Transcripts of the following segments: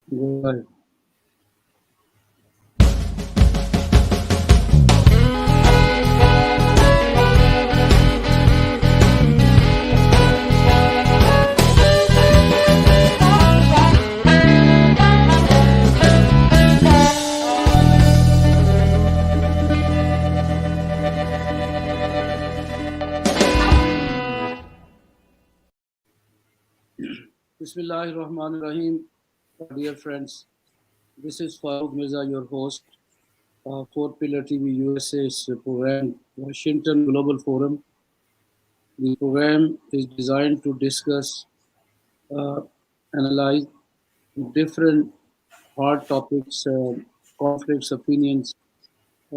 Go ahead. Bismillahir Rahmanir Rahim. Dear friends, this is Farooq Mirza, your host. Four Pillar TV USA's program, Washington Global Forum. The program is designed to discuss, uh, analyze different hard topics, conflicts, opinions,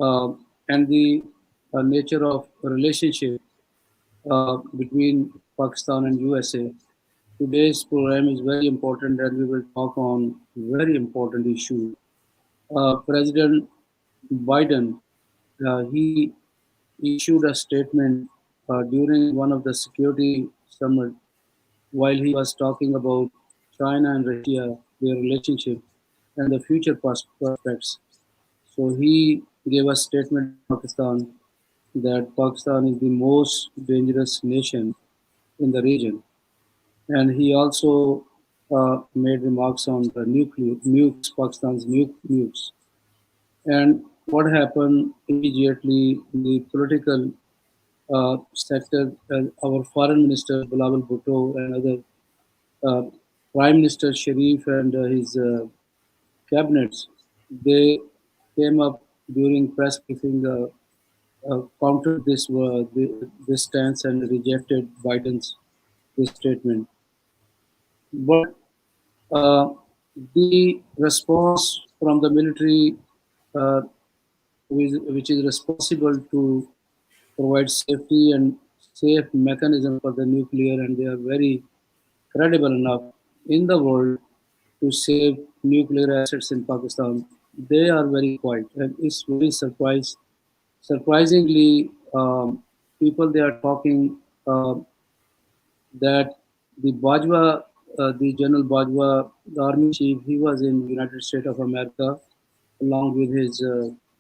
uh, and the nature of relationship between Pakistan and USA. Today's program is very important and we will talk on very important issue. President Biden, he issued a statement during one of the security summit while he was talking about China and Russia, their relationship and the future prospects. So he gave a statement to Pakistan that Pakistan is the most dangerous nation in the region. And he also made remarks on the nuclear nukes, Pakistan's nukes. And what happened immediately in the political sector, our foreign minister Bilawal Bhutto and other uh, Prime Minister Sharif and his cabinets, they came up during press briefing, countered this stance and rejected Biden's this statement. But uh, the response from the military, uh, which is responsible to provide safety and safe mechanism for the nuclear, and they are very credible enough in the world to save nuclear assets in Pakistan. They are very quiet, and it's very surprisingly, people they are talking that the Bajwa, the General Bajwa, the army chief, he was in United States of America along with his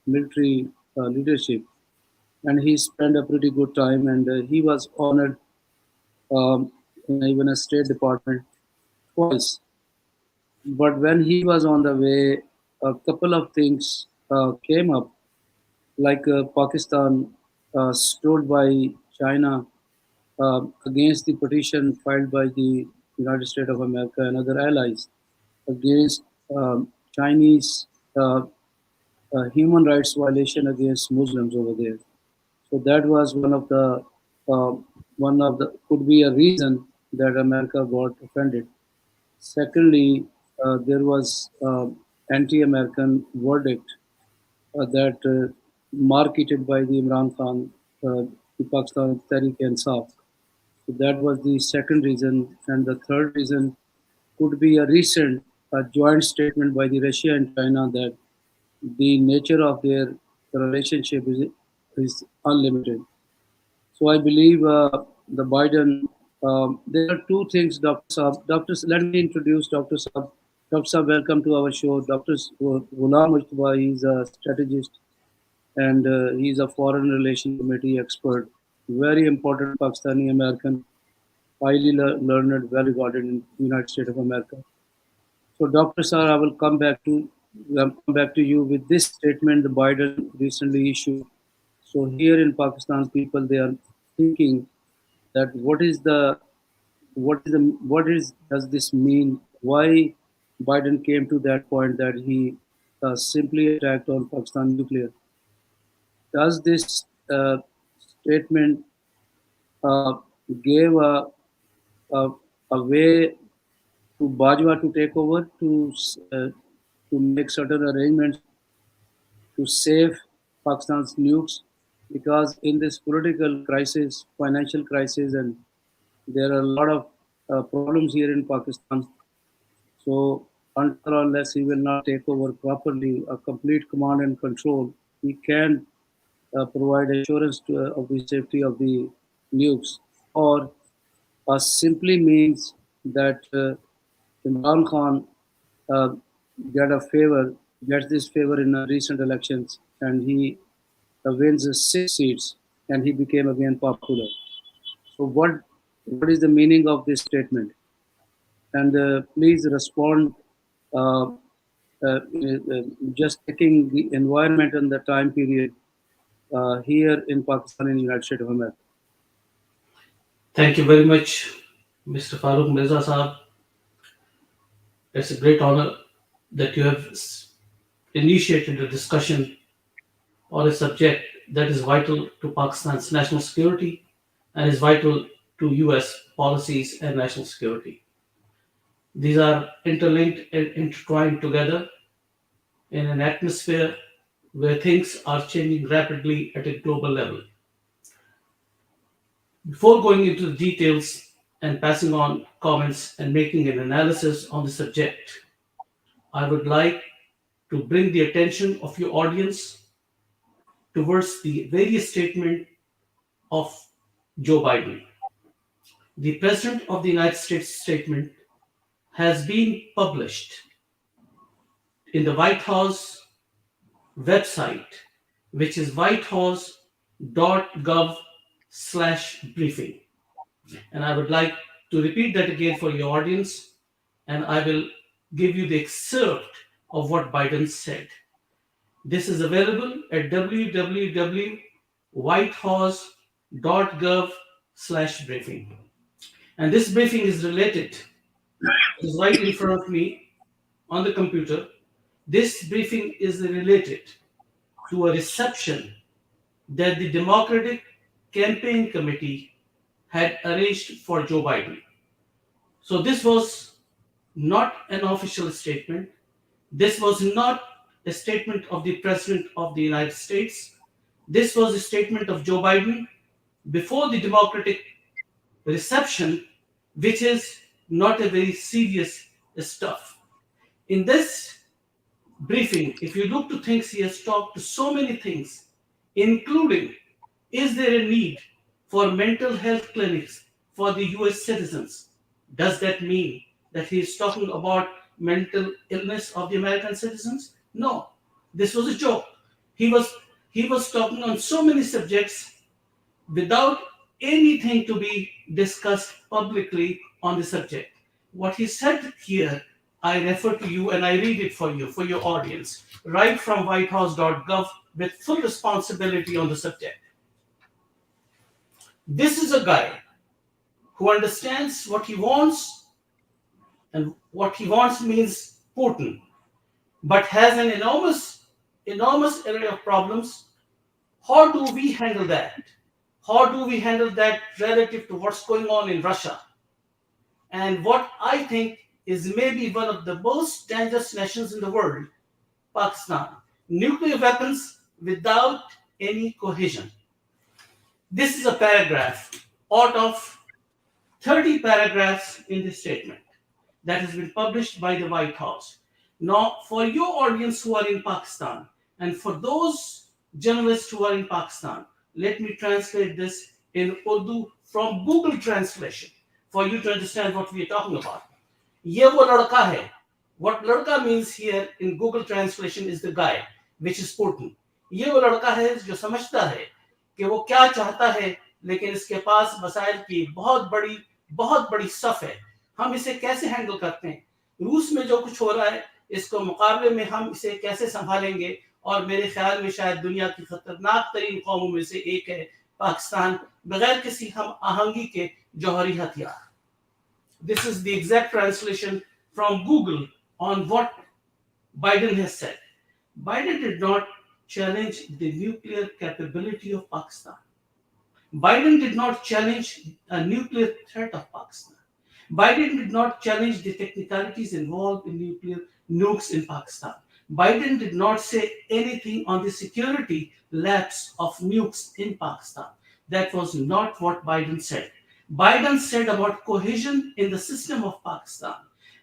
military leadership, and he spent a pretty good time, and he was honored in even a State Department twice. But when he was on the way, a couple of things came up, like Pakistan stood by China against the petition filed by the United States of America and other allies against Chinese human rights violation against Muslims over there. So that was uh, could be a reason that America got offended. Secondly, there was anti-American verdict that marketed by the Imran Khan, the Pakistan Tehreek Insaf. So that was the second reason, and the third reason could be a recent joint statement by the Russia and China that the nature of their relationship is unlimited. So I believe the Biden. There are two things, Dr. Saab. Let me introduce Dr. Saab. Dr. Saab, welcome to our show. Dr. Gholam Mujtaba, he's a strategist and he's a foreign relation committee expert. Very important Pakistani American, highly learned, well regarded in the United States of America. So, Dr. Sir, I will come back to you with this statement the Biden recently issued. So here in Pakistan, people they are thinking that what is does this mean? Why Biden came to that point that he simply attacked on Pakistan nuclear? Does this statement uh, gave a, a way to Bajwa to take over to make certain arrangements to save Pakistan's nukes? Because in this political crisis, financial crisis, and there are a lot of problems here in Pakistan. So until or unless he will not take over properly, a complete command and control, he can provide assurance of the safety of the nukes, or simply means that Imran Khan, uh, get a favor, gets this favor in recent elections, and he wins 6 seats, and he became again popular. So what is the meaning of this statement? And please respond. Uh, just taking the environment and the time period here in Pakistan and United States of America. Thank you very much, Mr. Farooq Mirza Saab. It's a great honor that you have initiated a discussion on a subject that is vital to Pakistan's national security and is vital to US policies and national security. These are interlinked and intertwined together in an atmosphere where things are changing rapidly at a global level. Before going into the details and passing on comments and making an analysis on the subject, I would like to bring the attention of your audience towards the various statements of Joe Biden. The President of the United States statement has been published in the White House website, which is whitehouse.gov/briefing. And I would like to repeat that again for your audience, and I will give you the excerpt of what Biden said. This is available at www.whitehouse.gov/briefing. And this briefing is related, is right in front of me on the computer. This briefing is related to a reception that the Democratic Campaign Committee had arranged for Joe Biden. So this was not an official statement. This was not a statement of the President of the United States. This was a statement of Joe Biden before the Democratic reception, which is not a very serious stuff. In this briefing, if you look to things, he has talked to so many things, including is there a need for mental health clinics for the US citizens? Does that mean that he is talking about mental illness of the American citizens? No, this was a joke. He was he was talking on so many subjects without anything to be discussed publicly on the subject. What he said here, I refer to you and I read it for you, for your audience, right from whitehouse.gov with full responsibility on the subject. This is a guy who understands what he wants, and what he wants means Putin, but has an enormous array of problems. How do we handle that? How do we handle that relative to what's going on in Russia? And what I think is maybe one of the most dangerous nations in the world, Pakistan. Nuclear weapons without any cohesion. This is a paragraph out of 30 paragraphs in this statement that has been published by the White House. Now, for your audience who are in Pakistan, and for those journalists who are in Pakistan, let me translate this in Urdu from Google Translation for you to understand what we are talking about. Ye wo ladka hai. What ladka means here in Google Translation is the guy, which is Putin. ये वो लड़का है जो समझता है कि वो क्या चाहता है, लेकिन इसके पास वसाइल की बहुत बड़ी सफ है. हम इसे कैसे हैंडल करते हैं? रूस में जो कुछ हो रहा है, इसको मुकाबले में हम इसे कैसे संभालेंगे? और मेरे ख्याल में शायद दुनिया की खतरनाक तरीन कौमों में से एक है पाकिस्तान, बगैर किसी हम आहंगी के जौहरी हथियार. This is the exact translation from Google on what Biden has said. Biden did not challenge the nuclear capability of Pakistan. Biden did not challenge a nuclear threat of Pakistan. Biden did not challenge the technicalities involved in nuclear nukes in Pakistan. Biden did not say anything on the security lapse of nukes in Pakistan. That was not what Biden said. Biden said about cohesion in the system of Pakistan.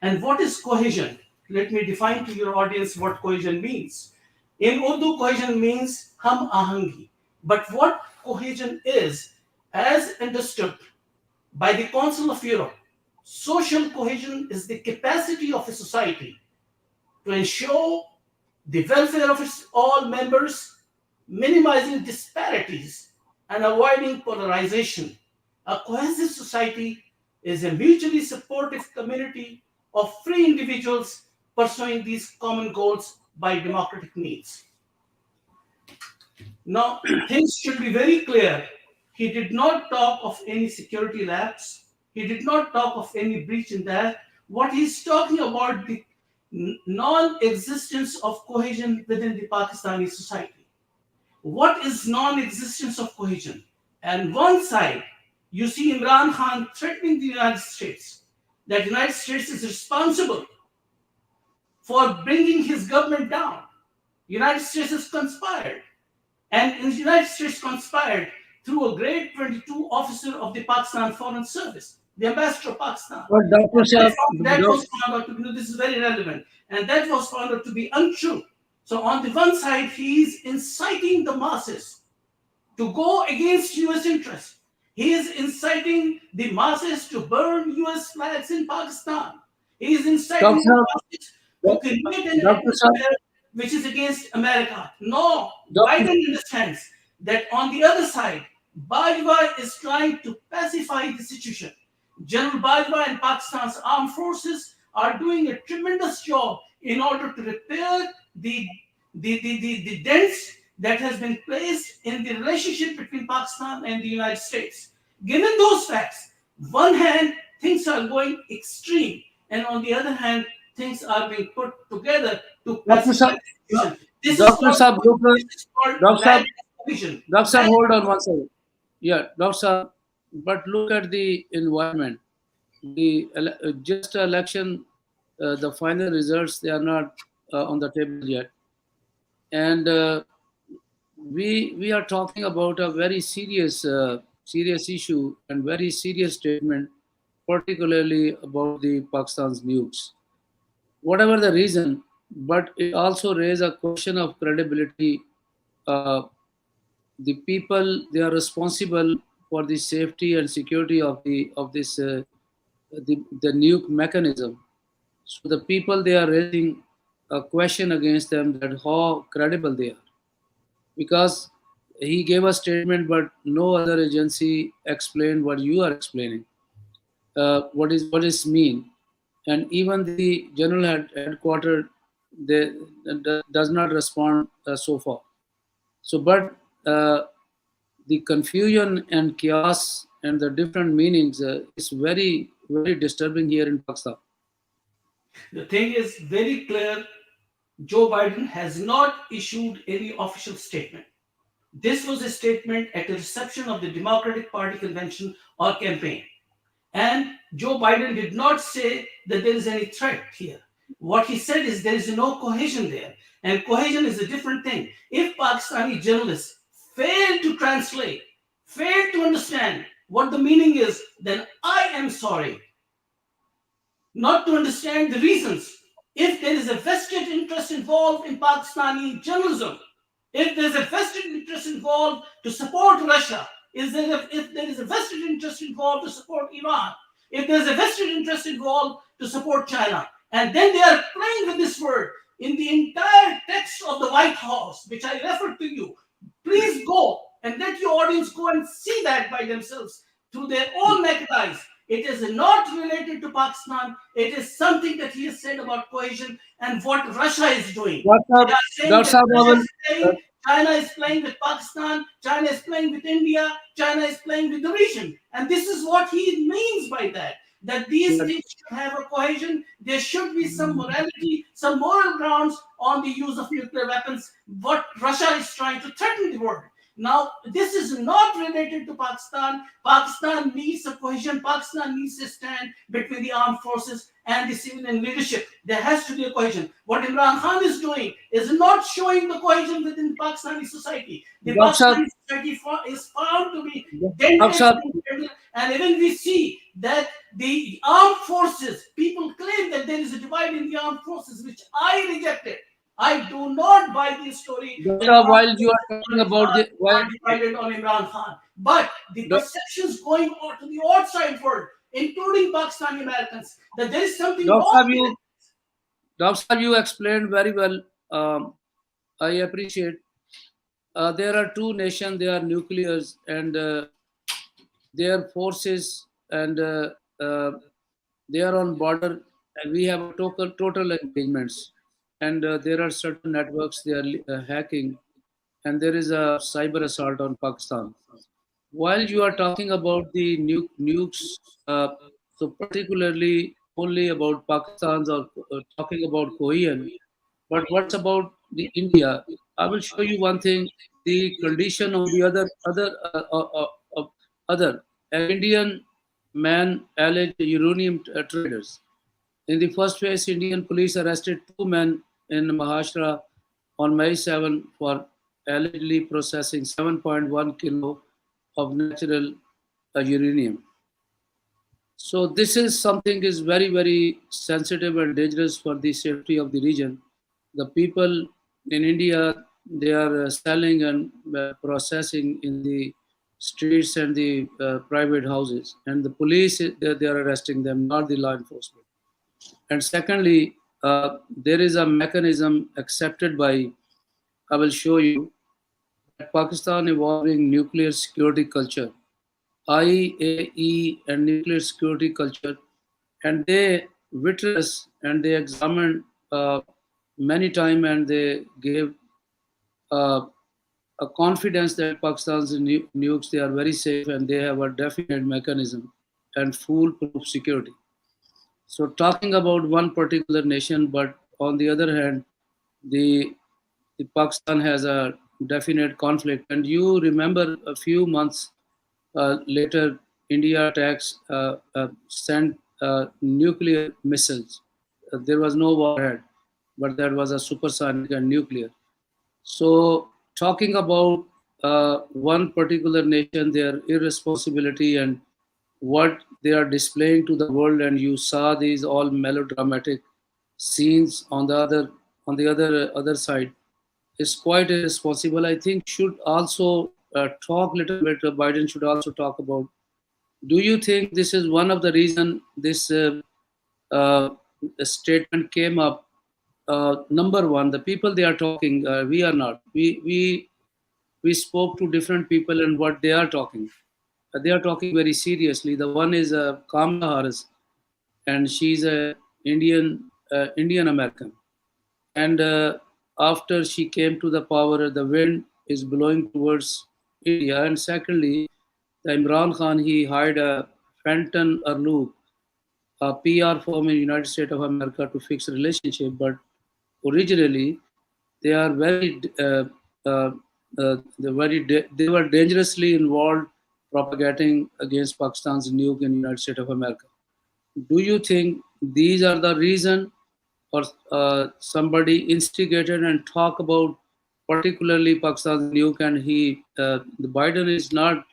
And what is cohesion? Let me define to your audience what cohesion means. In Urdu, cohesion means ham ahangi. But what cohesion is, as understood by the Council of Europe, social cohesion is the capacity of a society to ensure the welfare of its all members, minimizing disparities, and avoiding polarization. A cohesive society is a mutually supportive community of free individuals pursuing these common goals by democratic means. Now, things should be very clear. He did not talk of any security lapse. He did not talk of any breach in that. What he's talking about the non-existence of cohesion within the Pakistani society. What is non-existence of cohesion? And one side, you see Imran Khan threatening the United States that United States is responsible for bringing his government down. United States has conspired. And the United States conspired through a grade 22 officer of the Pakistan Foreign Service, the ambassador of Pakistan. But Dr. Saab, That was found out to be, this is very relevant, and that was found out to be untrue. So on the one side, he is inciting the masses to go against US interests. He is inciting the masses to burn US flags in Pakistan. He is inciting Dr. the Saab, masses to create an Dr. Saab, atmosphere which is against America. No, Dr. Biden understands that on the other side, Bajwa is trying to pacify the situation. General Bajwa and Pakistan's armed forces are doing a tremendous job in order to repair the dents that has been placed in the relationship between Pakistan and the United States. Given those facts, one hand, things are going extreme, and on the other hand, things are being put together to Dr. pacify Saab, the situation. This is Dr. called, Saab, this is called Dr. Saab, bad vision. Dr. Saab, hold on one second. Yeah, Dr. Saab, but look at the environment. Just election, the final results, they are not on the table yet. And we are talking about a very serious issue and very serious statement, particularly about the Pakistan's nukes. Whatever the reason, but it also raises a question of credibility. Uh, the people, they are responsible for the safety and security of this the nuke mechanism. So the people, they are raising a question against them that how credible they are, because he gave a statement, but no other agency explained what you are explaining. What is mean, and even the general headquarters, they does not respond so far. So, but the confusion and chaos and the different meanings is very disturbing here in Pakistan. The thing is very clear. Joe Biden has not issued any official statement. This was a statement at the reception of the Democratic Party convention or campaign. And Joe Biden did not say that there is any threat here. What he said is there is no cohesion there. And cohesion is a different thing. If Pakistani journalists fail to translate, fail to understand what the meaning is, then I am sorry not to understand the reasons. If there is a vested interest involved in Pakistani journalism, if there's a vested interest involved to support Russia, if there is a vested interest involved to support Iran, if there's a vested interest involved to support China, and then they are playing with this word in the entire text of the White House, which I referred to you, please go and let your audience go and see that by themselves through their own naked eyes. It is not related to Pakistan. It is something that he has said about cohesion and what Russia is doing. They are saying that Russia is playing, China is playing with Pakistan, China is playing with India, China is playing with the region. And this is what he means by that. That these things should have a cohesion. There should be some morality, some moral grounds on the use of nuclear weapons. What Russia is trying to threaten the world. Now, this is not related to Pakistan. Pakistan needs a cohesion. Pakistan needs a stand between the armed forces and the civilian leadership. There has to be a cohesion. What Imran Khan is doing is not showing the cohesion within Pakistani society. The Pakistani society is found to be dented, and even we see that the armed forces, people claim that there is a divide in the armed forces, which I rejected. I do not buy this story. While you are talking about the divided on Imran Khan, but the perceptions going on to the outside world, including Pakistani Americans, that there is something wrong. Dr. Saab, you explained very well. I appreciate. There are two nations. They are nuclears, and their forces, and they are on border. And we have a total engagements, and there are certain networks they are hacking, and there is a cyber assault on Pakistan. While you are talking about the nukes, so particularly only about Pakistan's or talking about Korean, but what's about the India? I will show you one thing: the condition of the other an Indian man alleged uranium traders. In the first phase, Indian police arrested two men in Maharashtra on May 7 for allegedly processing 7.1 kilo of natural uranium. So this is something is very sensitive and dangerous for the safety of the region. The people in India, they are selling and processing in the streets and the private houses, and the police they are arresting them, not the law enforcement. And secondly, there is a mechanism accepted by, I will show you, that Pakistan evolving nuclear security culture, IAE and nuclear security culture, and they witness and they examined many time and they gave uh, a confidence that Pakistan's nukes they are very safe and they have a definite mechanism and foolproof security. So talking about one particular nation, but on the other hand, the, the Pakistan has a definite conflict. And you remember a few months later, India attacks sent nuclear missiles. There was no warhead, but there was a supersonic and nuclear. So, talking about one particular nation, their irresponsibility and what they are displaying to the world, and you saw these all melodramatic scenes on the other side is quite irresponsible. I think should also talk little bit. Biden should also talk about. Do you think this is one of the reason this uh, statement came up? Number one, the people they are talking, we are not. We spoke to different people and what they are talking. They are talking very seriously. The one is Kamala Harris, and she's a Indian American. And after she came to the power, the wind is blowing towards India. And secondly, the Imran Khan he hired a Fenton Arloop, a PR firm in United States of America to fix relationship. But originally, they are very uh, they were dangerously involved propagating against Pakistan's nuke in United States of America. Do you think these are the reason, or somebody instigated and talk about particularly Pakistan's nuke, and the Biden is not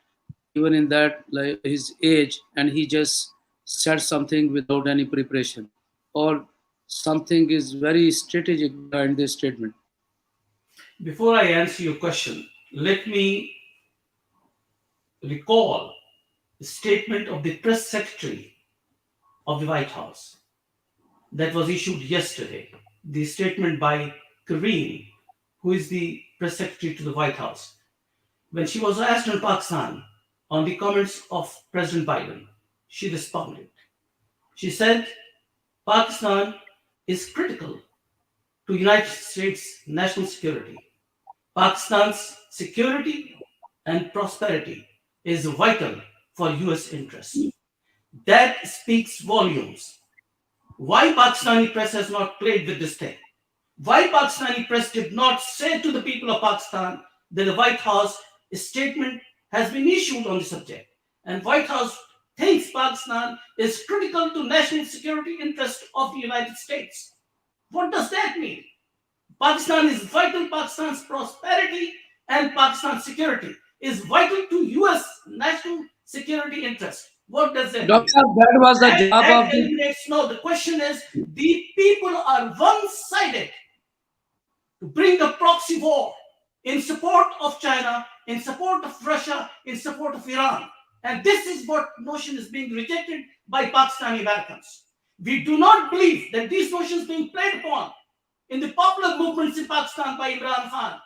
even in that like his age, and he just said something without any preparation, or something is very strategic behind this statement. Before I answer your question, let me recall the statement of the press secretary of the White House that was issued yesterday. The statement by Kareem, who is the press secretary to the White House. When she was asked on Pakistan on the comments of President Biden, she responded. She said, Pakistan is critical to United States national security. Pakistan's security and prosperity is vital for US interests. That speaks volumes. Why Pakistani press has not played with this thing? Why Pakistani press did not say to the people of Pakistan that the White House statement has been issued on the subject, and White House thinks Pakistan is critical to national security interest of the United States. What does that mean? Pakistan is vital. Pakistan's prosperity and Pakistan's security is vital to US national security interest. What does that Doctor, mean? that was the job That of the eliminates no. The question is the people are one-sided to bring a proxy war in support of China, in support of Russia, in support of Iran. And this is what notion is being rejected by Pakistani Americans. We do not believe that these notions being played upon in the popular movements in Pakistan by Imran Khan,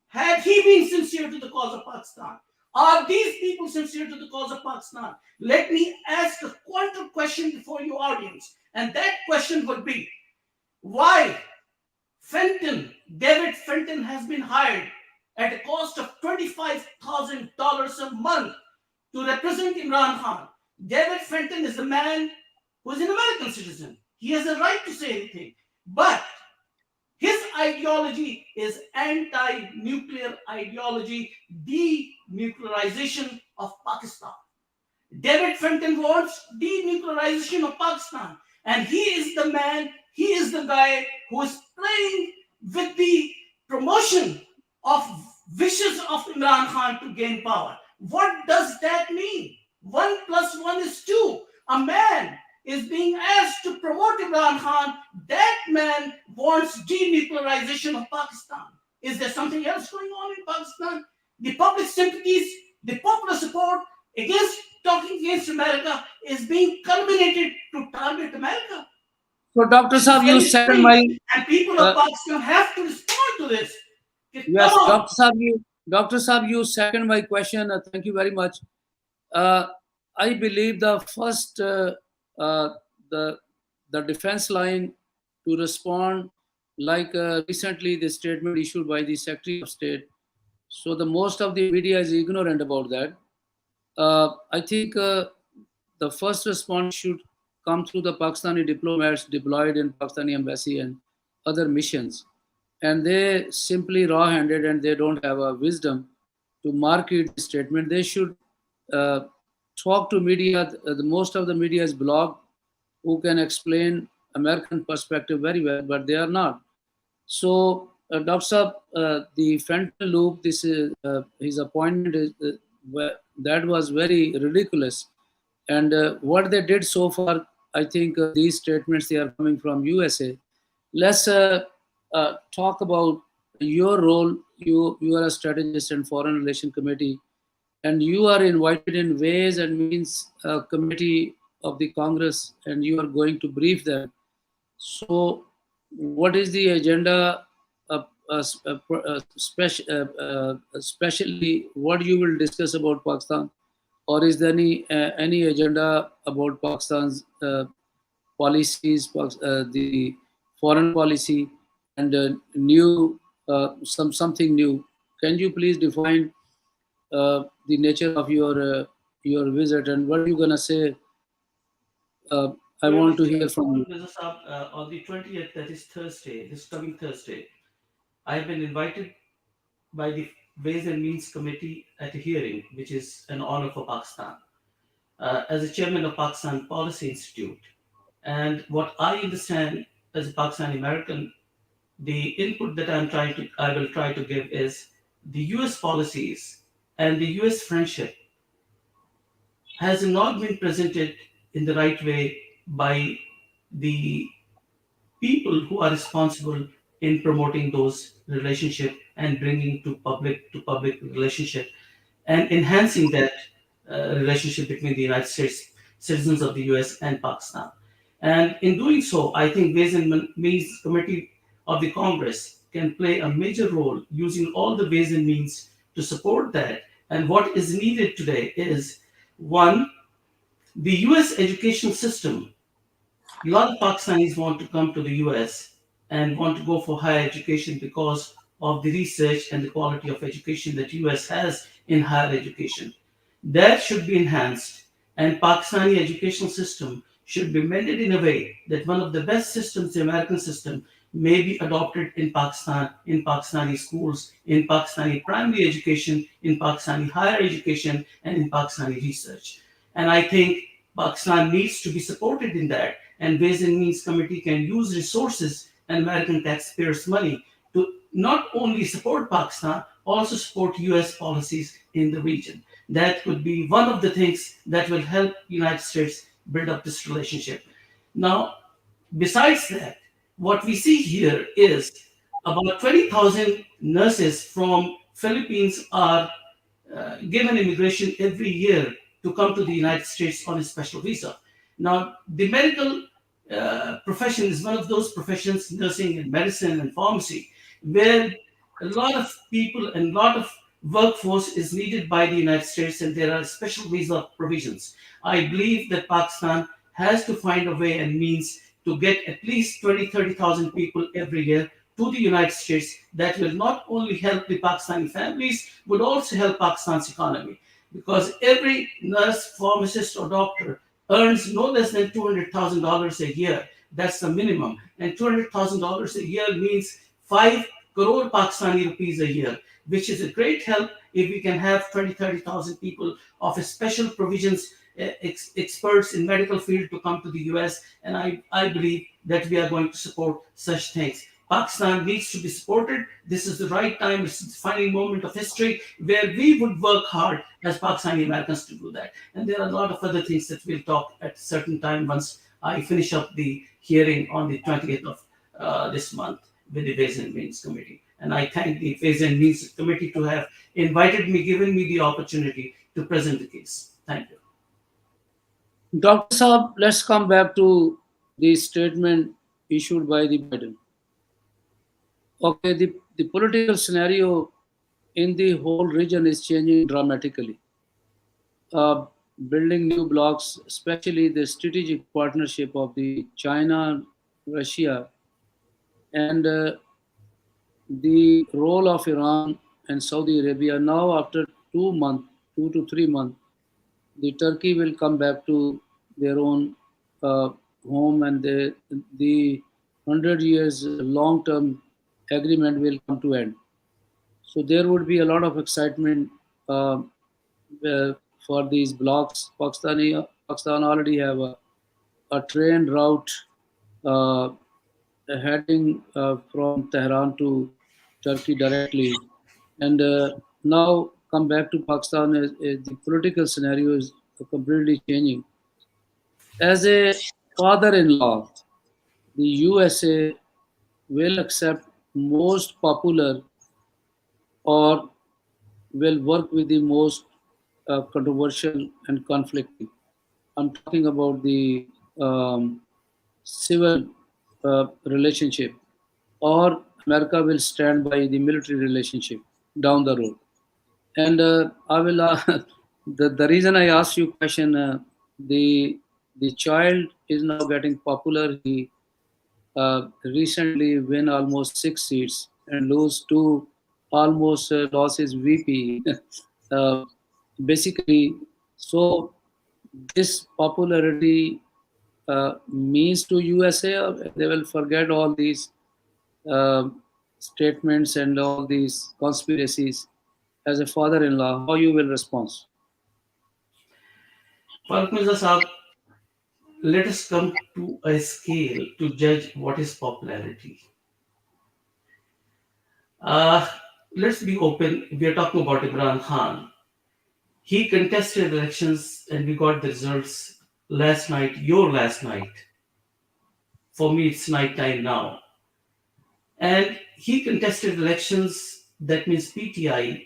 had he been sincere to the cause of Pakistan, are these people sincere to the cause of Pakistan? Let me ask a quantum question for your audience, and that question would be, why David Fenton has been hired at a cost of $25,000 a month to represent Imran Khan. David Fenton is a man who is an American citizen. He has a right to say anything. But his ideology is anti-nuclear ideology, denuclearization of Pakistan. David Fenton wants denuclearization of Pakistan. And he is the man, he is the guy who is playing with the promotion of wishes of Imran Khan to gain power. What does that mean? 1 + 1 is 2. A man is being asked to promote Imran Khan. That man wants denuclearization of Pakistan. Is there something else going on in Pakistan? The public sympathies, the popular support against talking against America is being culminated to target America. So, Dr. This is Saab, you very second strange, my and people of Pakistan have to respond to this. Come yes, on. Dr. Saab, you second my question. Thank you very much. Uh, I believe the first uh, the the defense line to respond, like recently the statement issued by the Secretary of State. So the most of the media is ignorant about that. I think the first response should come through the Pakistani diplomats deployed in Pakistani embassy and other missions, and they simply raw-handed and they don't have a wisdom to market the statement. They should uh, talk to media. The most of the media is blog, who can explain American perspective very well, but they are not. So, Dr. Saab, the Fenton Loop, this is his appointment is that was very ridiculous. And what they did so far, I think these statements they are coming from USA. Let's talk about your role. You are a strategist in Foreign Relation Committee, and you are invited in Ways and Means Committee of the Congress, and you are going to brief them. So, what is the agenda? Especially, what you will discuss about Pakistan, or is there any agenda about Pakistan's policies, the foreign policy, and new something new? Can you please define the nature of your visit and what are you gonna say? Uh, I Very want much, to hear from you. Mirza Saab, on the 20th, that is Thursday, this coming Thursday, I have been invited by the Ways and Means Committee at a hearing, which is an honor for Pakistan, as a chairman of Pakistan Policy Institute. And what I understand as a Pakistani American, the input that I will try to give is the U.S. policies and the U.S. friendship has not been presented in the right way by the people who are responsible in promoting those relationship and bringing to public relationship and enhancing that relationship between the United States citizens of the US and Pakistan. And in doing so, I think Ways and Means Committee of the Congress can play a major role using all the ways and means to support that. And what is needed today is, one, the US education system. A lot of Pakistanis want to come to the US and want to go for higher education because of the research and the quality of education that US has in higher education. That should be enhanced, and Pakistani educational system should be mended in a way that one of the best systems, the American system, may be adopted in Pakistan, in Pakistani schools, in Pakistani primary education, in Pakistani higher education, and in Pakistani research. And I think Pakistan needs to be supported in that. And Ways and Means Committee can use resources and American taxpayers' money to not only support Pakistan, also support US policies in the region. That could be one of the things that will help United States build up this relationship. Now, besides that, what we see here is about 20,000 nurses from Philippines are given immigration every year to come to the United States on a special visa. Now, the medical profession is one of those professions, nursing and medicine and pharmacy, where a lot of people and a lot of workforce is needed by the United States, and there are special visa provisions. I believe that Pakistan has to find a way and means to get at least 20, 30,000 people every year to the United States. That will not only help the Pakistani families, but also help Pakistan's economy. Because every nurse, pharmacist, or doctor earns no less than $200,000 a year. That's the minimum. And $200,000 a year means 5 crore Pakistani rupees a year, which is a great help if we can have 20, 30,000 people of a special provisions experts in medical field to come to the US. And I believe that we are going to support such things. Pakistan needs to be supported. This is the right time. It's the defining moment of history where we would work hard as Pakistani Americans to do that. And there are a lot of other things that we'll talk at a certain time once I finish up the hearing on the 20th of this month with the Ways and Means Committee. And I thank the Ways and Means Committee to have invited me, given me the opportunity to present the case. Thank you. Dr. Saab, let's come back to the statement issued by the Biden. Okay, the political scenario in the whole region is changing dramatically. Uh, Building new blocks, especially the strategic partnership of the China, Russia, and the role of Iran and Saudi Arabia. Now, after 2 months, 2 to 3 months, the Turkey will come back to their own uh, home, and the 100 years long-term agreement will come to end. So there would be a lot of excitement for these blocks. Pakistan already have a train route uh, heading from Tehran to Turkey directly. And now come back to Pakistan, the political scenario is completely changing. As a father-in-law, the USA will accept most popular or will work with the most controversial and conflicting. I'm talking about the civil relationship, or America will stand by the military relationship down the road. And I will the reason I asked you question, the child is now getting popular. He recently win almost 6 seats and lose two, almost lost his VP. uh, Basically, so this popularity means to USA, they will forget all these uh, statements and all these conspiracies. As a father-in-law, how you will respond? Farooq Mirza Saab, let us come to a scale to judge what is popularity. Uh, let's be open. We are talking about Imran Khan. He contested elections and we got the results last night, your last night. For me, it's night time now. And he contested elections, that means PTI,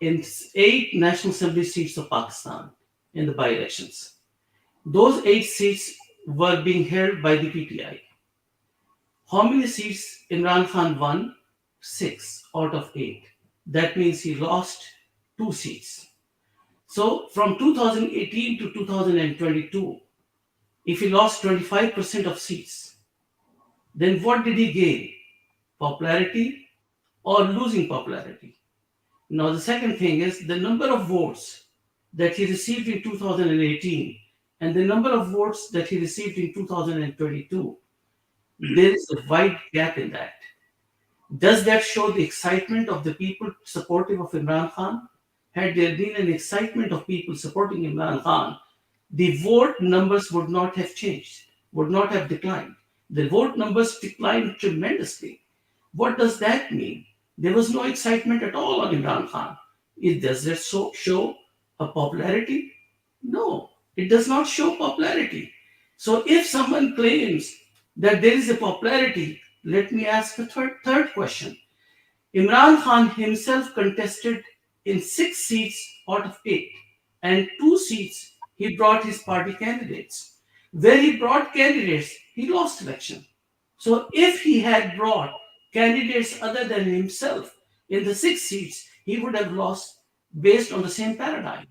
in 8 National Assembly seats of Pakistan in the by elections. Those 8 seats were being held by the PTI. How many seats Imran Khan won? 6 out of 8. That means he lost 2 seats. So from 2018 to 2022, if he lost 25% of seats, then what did he gain? Popularity or losing popularity? Now, the second thing is the number of votes that he received in 2018 and the number of votes that he received in 2022. There is a wide gap in that. Does that show the excitement of the people supportive of Imran Khan? Had there been an excitement of people supporting Imran Khan, the vote numbers would not have changed, would not have declined. The vote numbers declined tremendously. What does that mean? There was no excitement at all on Imran Khan. Does that show a popularity? No, it does not show popularity. So if someone claims that there is a popularity, let me ask a third question. Imran Khan himself contested in 6 seats out of 8, and 2 seats he brought his party candidates. Where he brought candidates, he lost election. So if he had brought candidates other than himself in the six seats, he would have lost based on the same paradigm.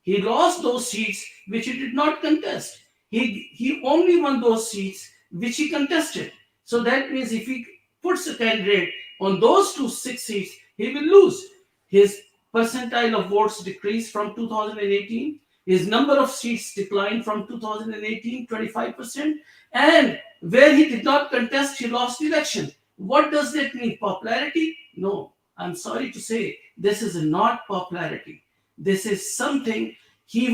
He lost those seats which he did not contest. He only won those seats which he contested. So that means if he puts a candidate on those two six seats, he will lose. His percentile of votes decreased from 2018. His number of seats declined from 2018, 25%. And where he did not contest, he lost election. What does that mean? Popularity? No. I'm sorry to say, this is not popularity. This is something he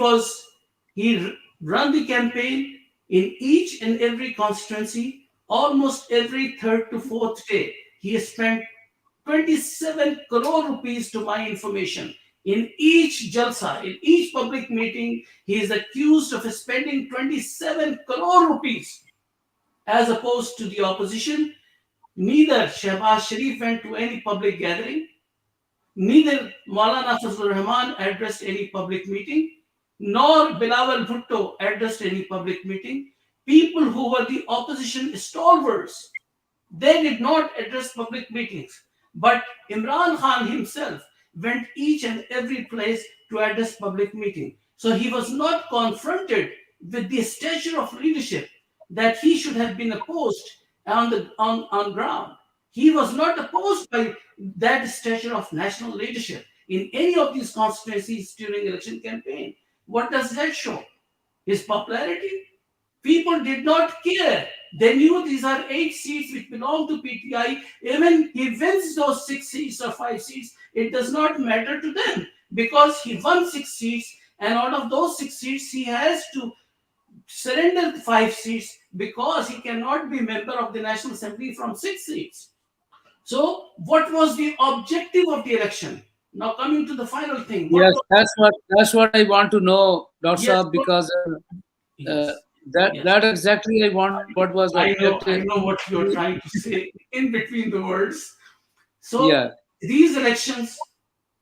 run the campaign in each and every constituency. Almost every third to fourth day, he spent 27 crore rupees to my information. In each jalsa, in each public meeting, he is accused of spending 27 crore rupees. As opposed to the opposition, neither Shehbaz Sharif went to any public gathering, neither Maulana Fazlur Rahman addressed any public meeting, nor Bilawal Bhutto addressed any public meeting. People who were the opposition stalwarts, they did not address public meetings. But Imran Khan himself went each and every place to address public meeting. So he was not confronted with the stature of leadership that he should have been opposed on ground. He was not opposed by that stature of national leadership in any of these constituencies during election campaign. What does that show? His popularity? People did not care. They knew these are 8 seats which belong to PTI. Even he wins those 6 seats or 5 seats, it does not matter to them because he won 6 seats, and out of those 6 seats, he has to surrender 5 seats because he cannot be member of the National Assembly from 6 seats. So, what was the objective of the election? Now, coming to the final thing, what Yes, was that's what I want to know, Dr. yes, Saab, because yes, yes. that exactly I want to know what was the I objective. know what you're trying to say in between the words. So Yeah, these elections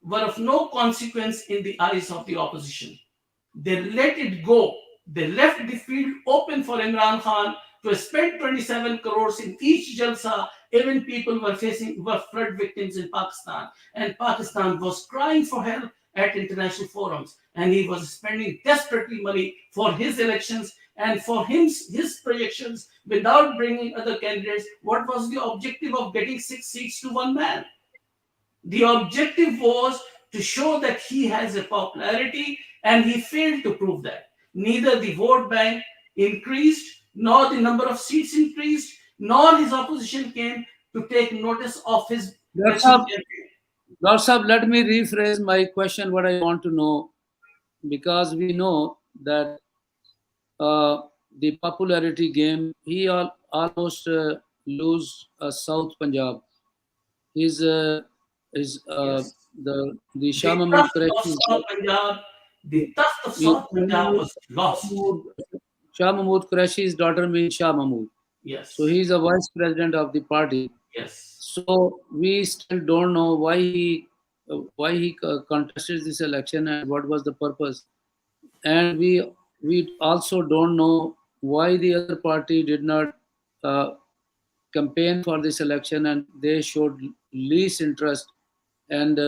were of no consequence in the eyes of the opposition. They let it go. They left the field open for Imran Khan to spend 27 crores in each jalsa. Even people were flood victims in Pakistan, and Pakistan was crying for help at international forums, and he was spending desperately money for his elections and for his projections without bringing other candidates. What was the objective of getting 6 seats to one man? The objective was to show that he has a popularity, and he failed to prove that. Neither the vote bank increased, nor the number of seats increased, nor his opposition came to take notice of his Dr. election Saab, campaign. Dr. Saab, let me rephrase my question. What I want to know, because we know that the popularity game, he almost lose South Punjab. His Yes. the Shah The Mahmud tuft of Qureshi. South Punjab, the tuft of Shah South Punjab was lost. Mahmud Qureshi's daughter means Shah Mahmud. So Yes. he is a vice president of the party. Yes. So we still don't know why he contested this election and what was the purpose. And we also don't know why the other party did not uh, campaign for this election, and they showed least interest. And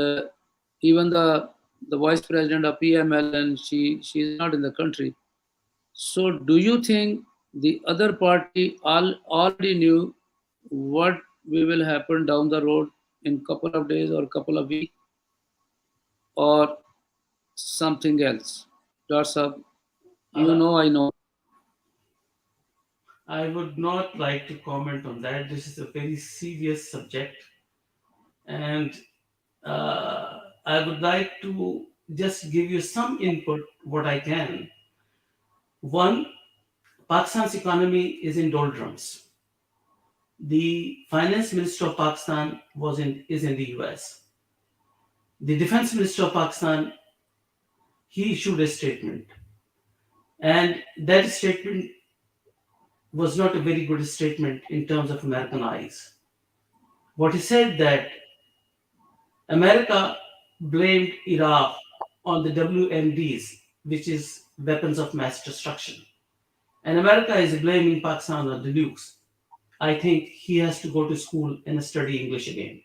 even the vice president of PML, and she is not in the country. So do you think the other party already knew what will happen down the road in couple of days or couple of weeks, or something else? That's a, Uh, I know. I would not like to comment on that. This is a very serious subject, and I would like to just give you some input, what I can. One, Pakistan's economy is in doldrums. The finance minister of Pakistan is in the US. The defense minister of Pakistan, he issued a statement, and that statement was not a very good statement in terms of American eyes. What he said that America blamed Iraq on the WMDs, which is weapons of mass destruction, and America is blaming Pakistan on the nukes, I think he has to go to school and study English again.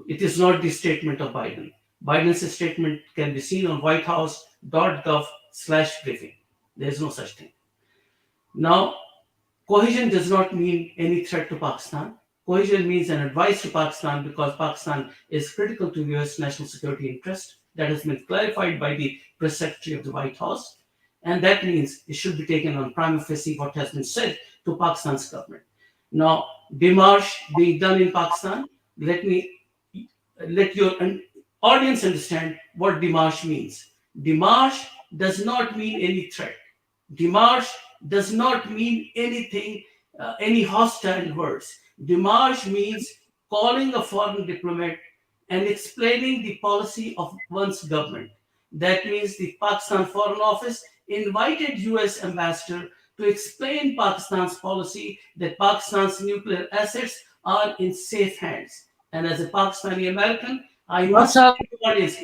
It is not the statement of Biden. Biden's statement can be seen on whitehouse.gov/briefing. There is no such thing. Now, cohesion does not mean any threat to Pakistan. Cohesion means an advice to Pakistan because Pakistan is critical to US national security interest. That has been clarified by the press secretary of the White House. And that means it should be taken on prima facie what has been said to Pakistan's government. Now, demarche being done in Pakistan, let me let your audience understand what demarche means. Demarche does not mean any threat. Demarche does not mean anything, any hostile words. Demarche means calling a foreign diplomat and explaining the policy of one's government. That means the Pakistan Foreign Office invited US ambassador to explain Pakistan's policy that Pakistan's nuclear assets are in safe hands. And as a Pakistani American, I What's must up, tell you what is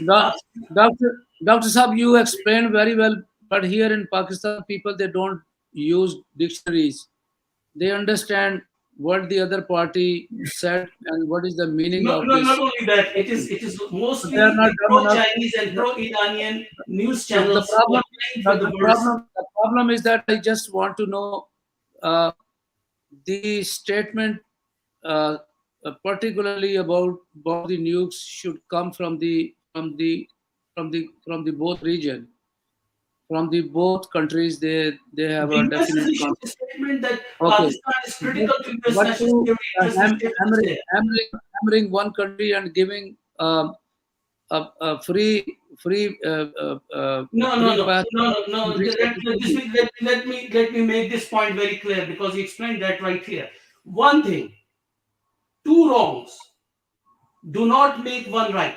Doctor Saab? You explained very well, but here in Pakistan, people they don't use dictionaries. They understand what the other party said and what is the meaning no, of no, not this. only that. It is They are mostly not the dumb enough. pro-Chinese and pro-Iranian news The channels who problem, are playing with the words. the problem is that I just want to know uh, the statement, particularly about the nukes, should come from the both region, from the both countries. They have The a US has definite issued a conflict. statement that Okay, Pakistan is but, critical to US but national to security interests. The statement is there. hammering one country and giving a No, no, free no, pass no, no, to no. reach out to This, Turkey. let me make this point very clear because he explained that right here. One thing, two wrongs do not make one right.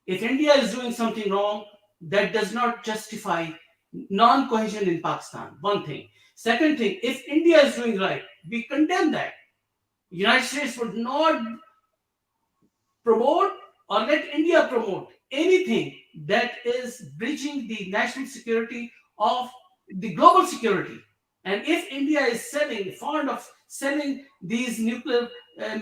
If India is doing something wrong, that does not justify non cohesion in Pakistan. One thing. Second thing, if India is doing right, we condemn that. United States would not promote or let India promote anything that is breaching the national security of the global security. And if India is fond of selling these nuclear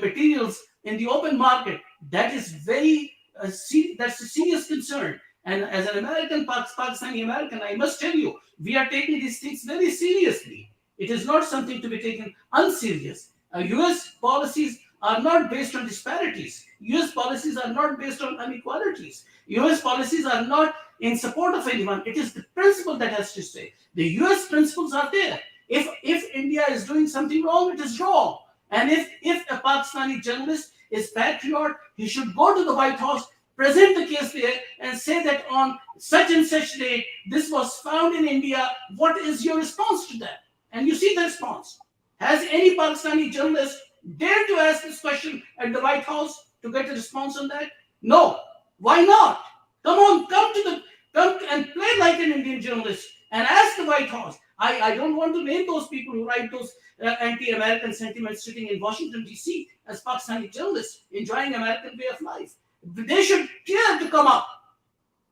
materials in the open market, that is that's a serious concern. And as an American, Pakistani American, I must tell you, we are taking these things very seriously. It is not something to be taken unserious. US policies are not based on disparities. US policies are not based on inequalities. US policies are not in support of anyone. It is the principle that has to stay. The US principles are there. If India is doing something wrong, it is wrong. And if a Pakistani journalist is patriot, he should go to the White House, present the case there, and say that on such and such date, this was found in India. What is your response to that? And you see the response. Has any Pakistani journalist dared to ask this question at the White House to get a response on that? No. Why not? Come on, come and play like an Indian journalist and ask the White House. I don't want to name those people who write those anti-American sentiments sitting in Washington D.C. as Pakistani journalists enjoying American way of life. They should dare to come up,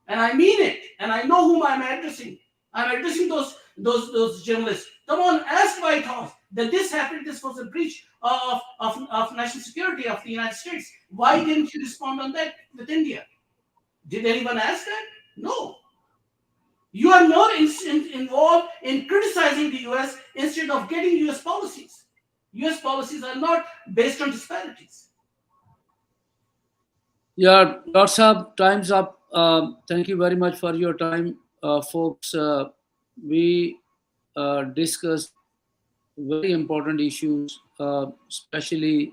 and I mean it, and I know whom I'm addressing. I'm addressing those journalists. Come on, ask White House that this happened. This was a breach of national security of the United States. Why didn't you respond on that with India? Did anyone ask that? No. You are more involved in criticizing the US instead of getting US policies. US policies are not based on disparities. Yeah, lots of time's up. Thank you very much for your time, folks. We discussed very important issues, especially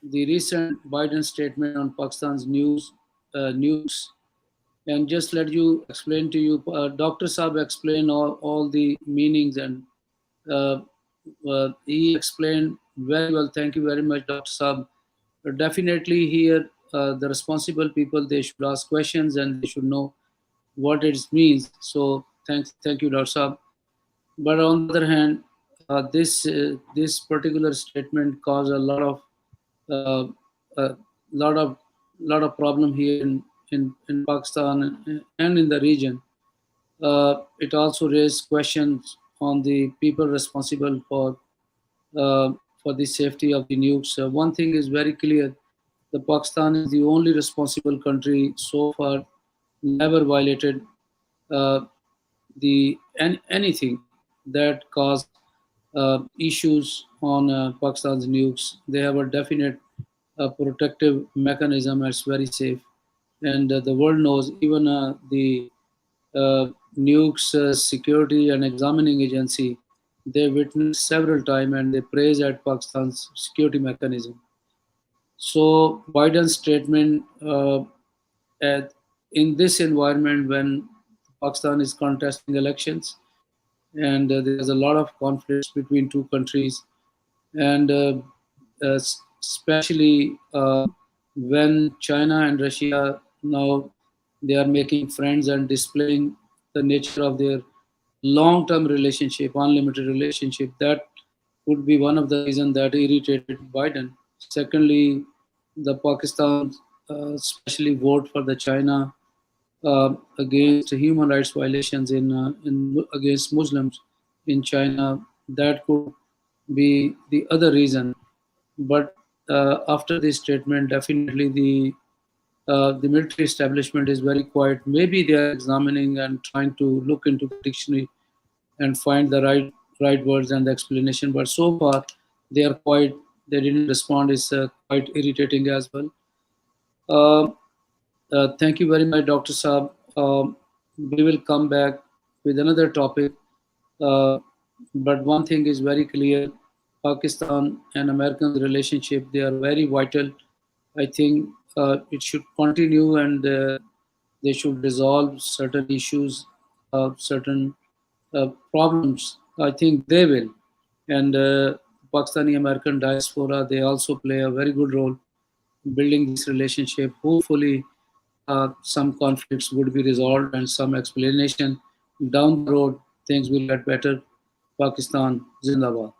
the recent Biden statement on Pakistan's nukes. And just let you explain to you, Dr. Saab explained all the meanings, and uh, he explained very well. Thank you very much, Dr. Saab. Definitely here, the responsible people, they should ask questions and they should know what it means. So thank you, Dr. Saab. But on the other hand, this particular statement caused a uh, a lot of problem here in Pakistan and in the region. It also raised questions on the people responsible for the safety of the nukes. One thing is very clear: the Pakistan is the only responsible country so far never violated uh, anything that caused issues on Pakistan's nukes. They have a definite protective mechanism. It's very safe, and the world knows. Even the nukes security and examining agency, they witnessed several times and they praise at Pakistan's security mechanism. So Biden's statement at, in this environment when Pakistan is contesting elections and there's a lot of conflicts between two countries, and especially when China and Russia now they are making friends and displaying the nature of their long-term relationship, unlimited relationship. That could be one of the reasons that irritated Biden. Secondly, the Pakistan especially vote for the China against human rights violations in against Muslims in China. That could be the other reason. But after this statement, definitely the military establishment is very quiet. Maybe they are examining and trying to look into the dictionary and find the right words and the explanation. But so far, they are quiet. They didn't respond. It's quite irritating as well. Uh, thank you very much, Dr. Saab. We will come back with another topic. Uh, but one thing is very clear: Pakistan and American relationship, they are very vital. I think it should continue, and they should resolve certain issues, certain problems. I think they will. And Pakistani American diaspora, they also play a very good role in building this relationship. Hopefully, some conflicts would be resolved and some explanation down the road, things will get better. Pakistan, Zindabad.